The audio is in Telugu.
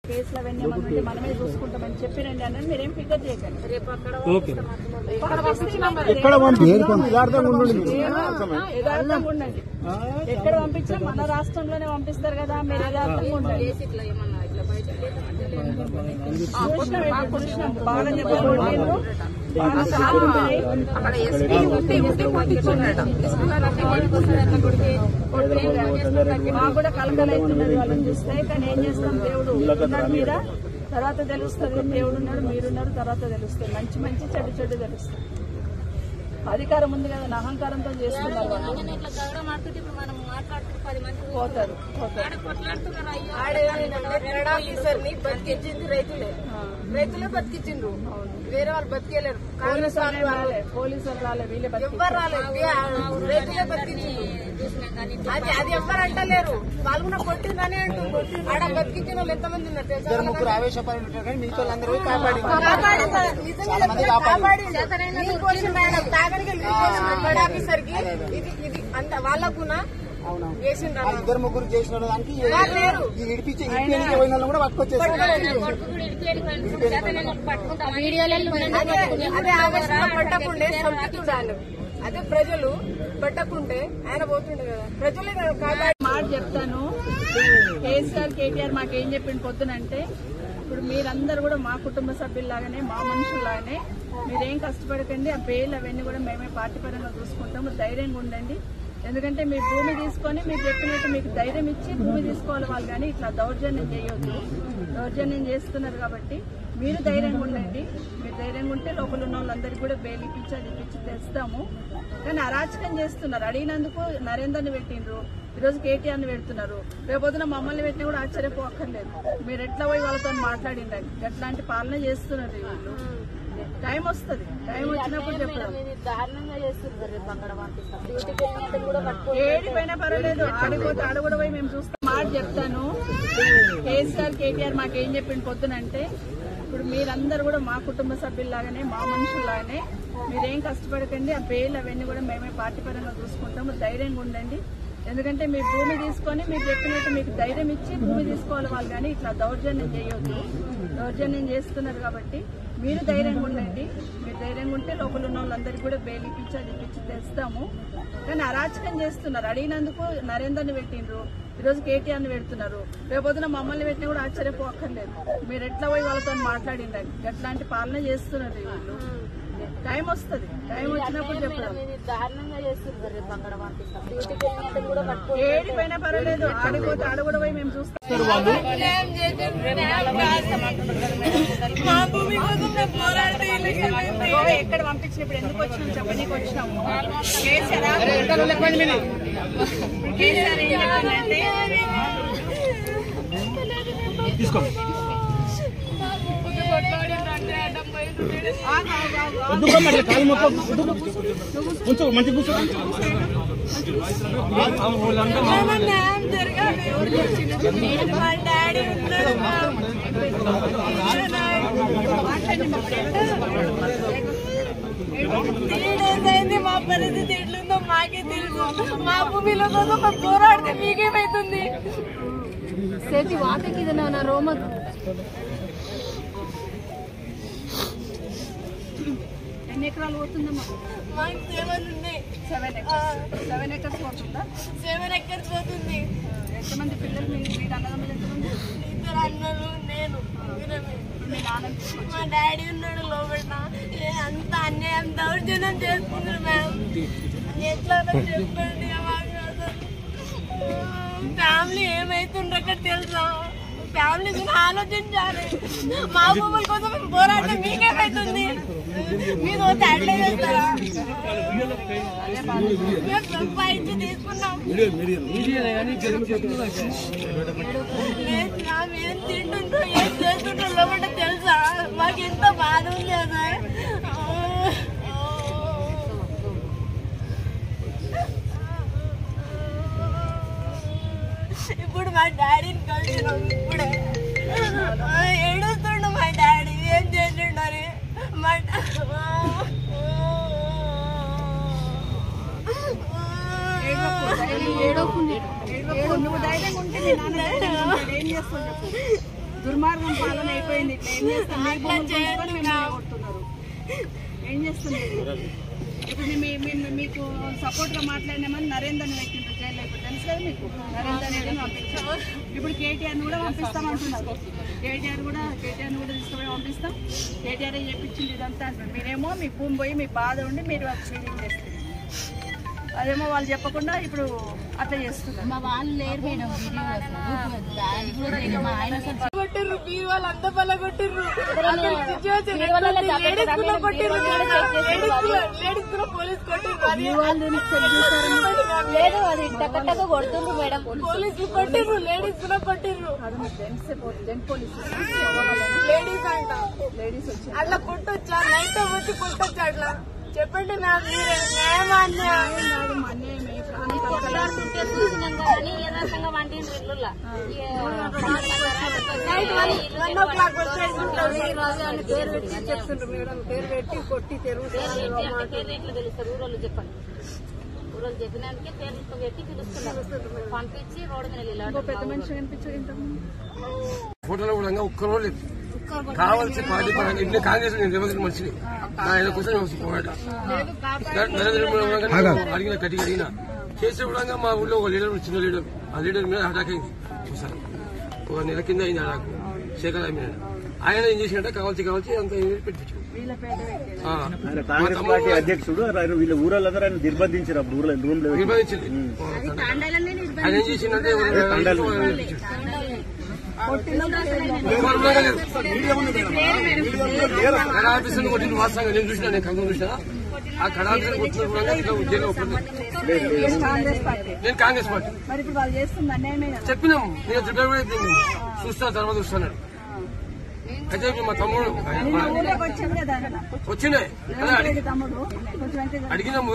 కేసులు అవన్నీ ఏమన్నా మనమే చూసుకుంటామని చెప్పినండి అన్నది మీరేం ఫిగర్ చేయకండి. రేపు యథార్థంగా ఉండండి. ఎక్కడ పంపించినా మన రాష్ట్రంలోనే పంపిస్తారు కదా, మీరు యథార్థంగా ఉండండి. బాగా మాకు కూడా కలకలు అవుతున్నది వాళ్ళని చూస్తే. కానీ ఏం చేస్తాం, దేవుడు ఉన్నాడు మీద, తర్వాత తెలుస్తుంది. దేవుడు ఉన్నాడు, మీరున్నారు, తర్వాత తెలుస్తుంది. మంచి మంచి చెడు చెడు తెలుస్తుంది. అధికారం ఉంది కదా, అహంకారంతో చేస్తున్నారు. పోతారు బతికించింది రైతులే బతికించిండ్రు, వేరే వాళ్ళు బతికేలేరు. పోలీసులు రాలే, వీళ్ళే ఎవ్వరు రాలేదు, రైతులే బతికించిండ్రు. అది ఎవ్వరు అంటలేరు, వాళ్ళు కూడా కొట్టిందని అంటారు. ఆడ బతికించిన వాళ్ళు ఎంతమంది ఉన్నారు తెలుసా? ఆఫీసర్ కి ఇది అంత వాళ్ళకున్నా ఇద్దరు ముగ్గురు చేసిన దానికి కూడా పట్టుకొచ్చేసారు. అదే ఆవేశంగా పట్టకుండే చూడాలి. అదే ప్రజలు పట్టకుంటే ఆయన పోతుండే కదా. ప్రజలే మాట చెప్తాను. కేసీఆర్ కేటీఆర్ మాకేం చెప్పింది పొద్దునంటే, ఇప్పుడు మీరందరూ కూడా మా కుటుంబ సభ్యుల్లాగానే, మా మనుషుల్లాగానే మీరేం కష్టపడకండి. ఆ బెయిల్ అవన్నీ కూడా మేమే పార్టీ పరంగా చూసుకుంటాము. ధైర్యంగా ఉండండి. ఎందుకంటే మీ భూమి తీసుకొని మీరు చెప్పినట్టు మీకు ధైర్యం ఇచ్చి భూమి తీసుకోవాలి వాళ్ళు, కానీ ఇట్లా దౌర్జన్యం చేయొద్దు. దౌర్జన్యం చేస్తున్నారు కాబట్టి మీరు ధైర్యంగా ఉండండి. మీరు ధైర్యంగా ఉంటే లోపల ఉన్న వాళ్ళందరికీ కూడా బెయిల్ ఇప్పించి అది ఇప్పించి తెస్తాము. కానీ అరాచకం చేస్తున్నారు. అడిగినందుకు నరేందర్ని పెట్టిండ్రు, ఈరోజు కేటీఆర్ని పెడుతున్నారు. రేపొద్దున మమ్మల్ని పెట్టినా కూడా ఆశ్చర్యపోక్కర్లేదు. మీరు ఎట్లా పోయి వాళ్ళతో మాట్లాడిండండి. ఎట్లాంటి పాలన చేస్తున్నారు వీళ్ళు. టైం వస్తుంది, టైం వచ్చినప్పుడు చెప్పడం. ఏడిపోయినా పర్వాలేదు, ఆడిపోతే ఆడ కూడా పోయి మేము చూస్తాం. మాట చెప్తాను. కేసీఆర్ కేటీఆర్ మాకేం చెప్పింది పొద్దునంటే, ఇప్పుడు మీరందరూ కూడా మా కుటుంబ సభ్యుల్లాగానే, మా మనుషుల్లాగానే మీరేం కష్టపడకండి. ఆ బెయిల్ అవన్నీ కూడా మేమే పార్టీ పరంగా చూసుకుంటాము. ధైర్యంగా ఉండండి. ఎందుకంటే మీ భూమి తీసుకొని మీరు చెప్పినట్టు మీకు ధైర్యం ఇచ్చి భూమి తీసుకోవాలి వాళ్ళు, కానీ ఇట్లా దౌర్జన్యం చేయొద్దు. దౌర్జన్యం చేస్తున్నారు కాబట్టి మీరు ధైర్యంగా ఉండండి. మీరు ధైర్యంగా ఉంటే లోపల ఉన్న వాళ్ళందరికీ కూడా బెయిల్ ఇప్పించి అది ఇప్పించి తెస్తాము. కానీ అరాచకం చేస్తున్నారు. అడిగినందుకు నరేందర్ని పెట్టిండ్రు, ఈరోజు కేటీఆర్ని పెడుతున్నారు. రేపొద్దున మమ్మల్ని పెట్టినా కూడా ఆశ్చర్యపోక్కర్లేదు. మీరు ఎట్లా పోయి వాళ్ళతో మాట్లాడిండండి. ఎట్లాంటి పాలన చేస్తున్నారు వీళ్ళు. టైం వస్తుంది, టైం వచ్చినప్పుడు చెప్పడం. ఏడిపోయినా పర్వాలేదు, ఆడిపోతే ఆడ కూడా పోయి మేము చూస్తాం. ఎక్కడ పంపించినప్పుడు ఎందుకు వచ్చినాం చెప్పనీకి వచ్చినాము. కేసీఆర్ ఏం చెప్పిందంటే, మా పరిస్థితి ఎట్లుందో మాకే తెలుసు. మా భూమిలో కోసం పోరాడితే మీకేమైతుంది? సేతి వాటకి నా రోమ ఎన్ని ఎకరాలు పోతుందమ్మా? మాకు 7 ఉన్నాయి. 7 ఎకర్స్ పోతుందా? 7 ఎకర్స్ పోతుంది. ఎంతమంది పిల్లలు? మీ అన్నదమ్ములు ఎంతమంది? 2 అన్నలు, నేను. మీ నాన్న? మా డాడీ ఉన్నాడు లోపల. అంత అన్యాయం దౌర్జన్యం చేస్తున్నారు మ్యామ్. ఎట్లా చెప్పండి. ఫ్యామిలీ ఏమైతుండ్రు అక్కడ తెలుసా? ఫ్యామిలీ ఆలోచించాలి. మా భూముల కోసం మేము పోరాడితే మీకేమైతుంది? మీరు అట్లే చేస్తారా? మేము సంపాదించి తీసుకున్నాం. ఏం తింటుండ్రో ఏం చేస్తుండ్రో లోపల తెలుసా? మాకు ఎంత బాధ ఉంది అదే. ఇప్పుడు మా డాడీని కలిసినాం. ఇప్పుడే ఏడుస్తుండు మా డాడీ. ఏం చేసిండని మా నువ్వు ధైర్యంగా ఉంటే ఏం చేస్తావు చెప్పు. దుర్మార్గం పాలన అయిపోయింది. ఏం చేస్తాం? మీ భూములు కొనుక్కొని మిమ్మల్ని కొడుతున్నారు. ఏం చేస్తున్నారు? ఇప్పుడు మీకు సపోర్ట్ గా మాట్లాడినామని నరేందర్ని పెట్టిండ్రు జైల్లో. ఇప్పుడు తెలుసు కదా మీకు, నరేందర్ రెడ్డిని పంపించాము. ఇప్పుడు కేటీఆర్ని కూడా పంపిస్తామంటున్నారు. కేటీఆర్ కూడా తీసుకుపోయి పంపిస్తాం. కేటీఆర్ చెప్పించింది ఇదంతా అంటున్నారు. మీరేమో మీ భూమి పోయి మీ బాధ ఉండి మీరు ఫీలింగ్ చేస్తారు. అదేమో వాళ్ళు చెప్పకుండా ఇప్పుడు అట్లా చేస్తున్నారు. మా వాళ్ళు లేరు మేడం, కొట్టిర్రు బీరువాళ్ళు అంత పల్ల కొట్టిర్రు. పోలీస్ లేదు, అది టక్కగా కొడుతుండ్రు మేడం. పోలీసులు కొట్టిర్రు, లేడీస్ కూడా కొట్టిర్రు. లేడీస్ అంట, లేడీస్ వచ్చి అట్లా కొట్టొచ్చా? నైట్ వచ్చి కొట్టొచ్చా? అట్లా చెప్పండి నాకు, మీరే న్యాయం అన్యాయం చూసినాం కానీ యథార్థంగా వంటింది ఇళ్ళల్లో 1 o'clock పేరు పెట్టి చెప్తుండ్రు మేడం. పేరు పెట్టి కొట్టి తెరువు తెలుస్తారు. ఊరోళ్ళు చెప్పండి, ఊరోళ్ళు చెప్పినాకే పేర్లతో పెట్టి పిలుస్తున్నారు. పంపించి రోడ్డు మీద పెద్ద మనిషి కనిపించారు. ఫోటోలో కూడా ఒక్కరో లేదు. కావాల్సి పార్టీ పరంగా ఇంట్లో కాంగ్రెస్ రేవంత్ మనిషిని ఆయన కోసం పోరాడు నరేంద్ర మోడీ అడిగిన కట్టి అడిగిన చేసే కూడా మా ఊళ్ళో ఒక లీడర్ చిన్న లీడర్, ఆ లీడర్ మీద అటాక్ అయింది. ఒకసారి 1 నెల కింద అయింది అటాక్. శేఖర్ మీద ఆయన ఏం చేసినట్టే కావాల్సి అంత పెట్టించాడు. కాంగ్రెస్ పార్టీ అధ్యక్షుడు వీళ్ళ ఊరలందరూ ఆయన నిర్బంధించారు. నిర్బంధించింది. ఆయన ఏం చేసిందంటే కడా ఆఫీసులు కొట్టిన వాస్తవంగా నేను చూసినా, నేను కంగం చూసినా. ఆ కడా ఆఫీసులు కొట్టిన ఉద్యోగం నేను కాంగ్రెస్ పార్టీ చెప్పినాం. నేను చుట్టూ కూడా చూస్తాను, తర్వాత చూస్తాను. అయితే మా తమ్ముడు వచ్చినాయి అడిగినాము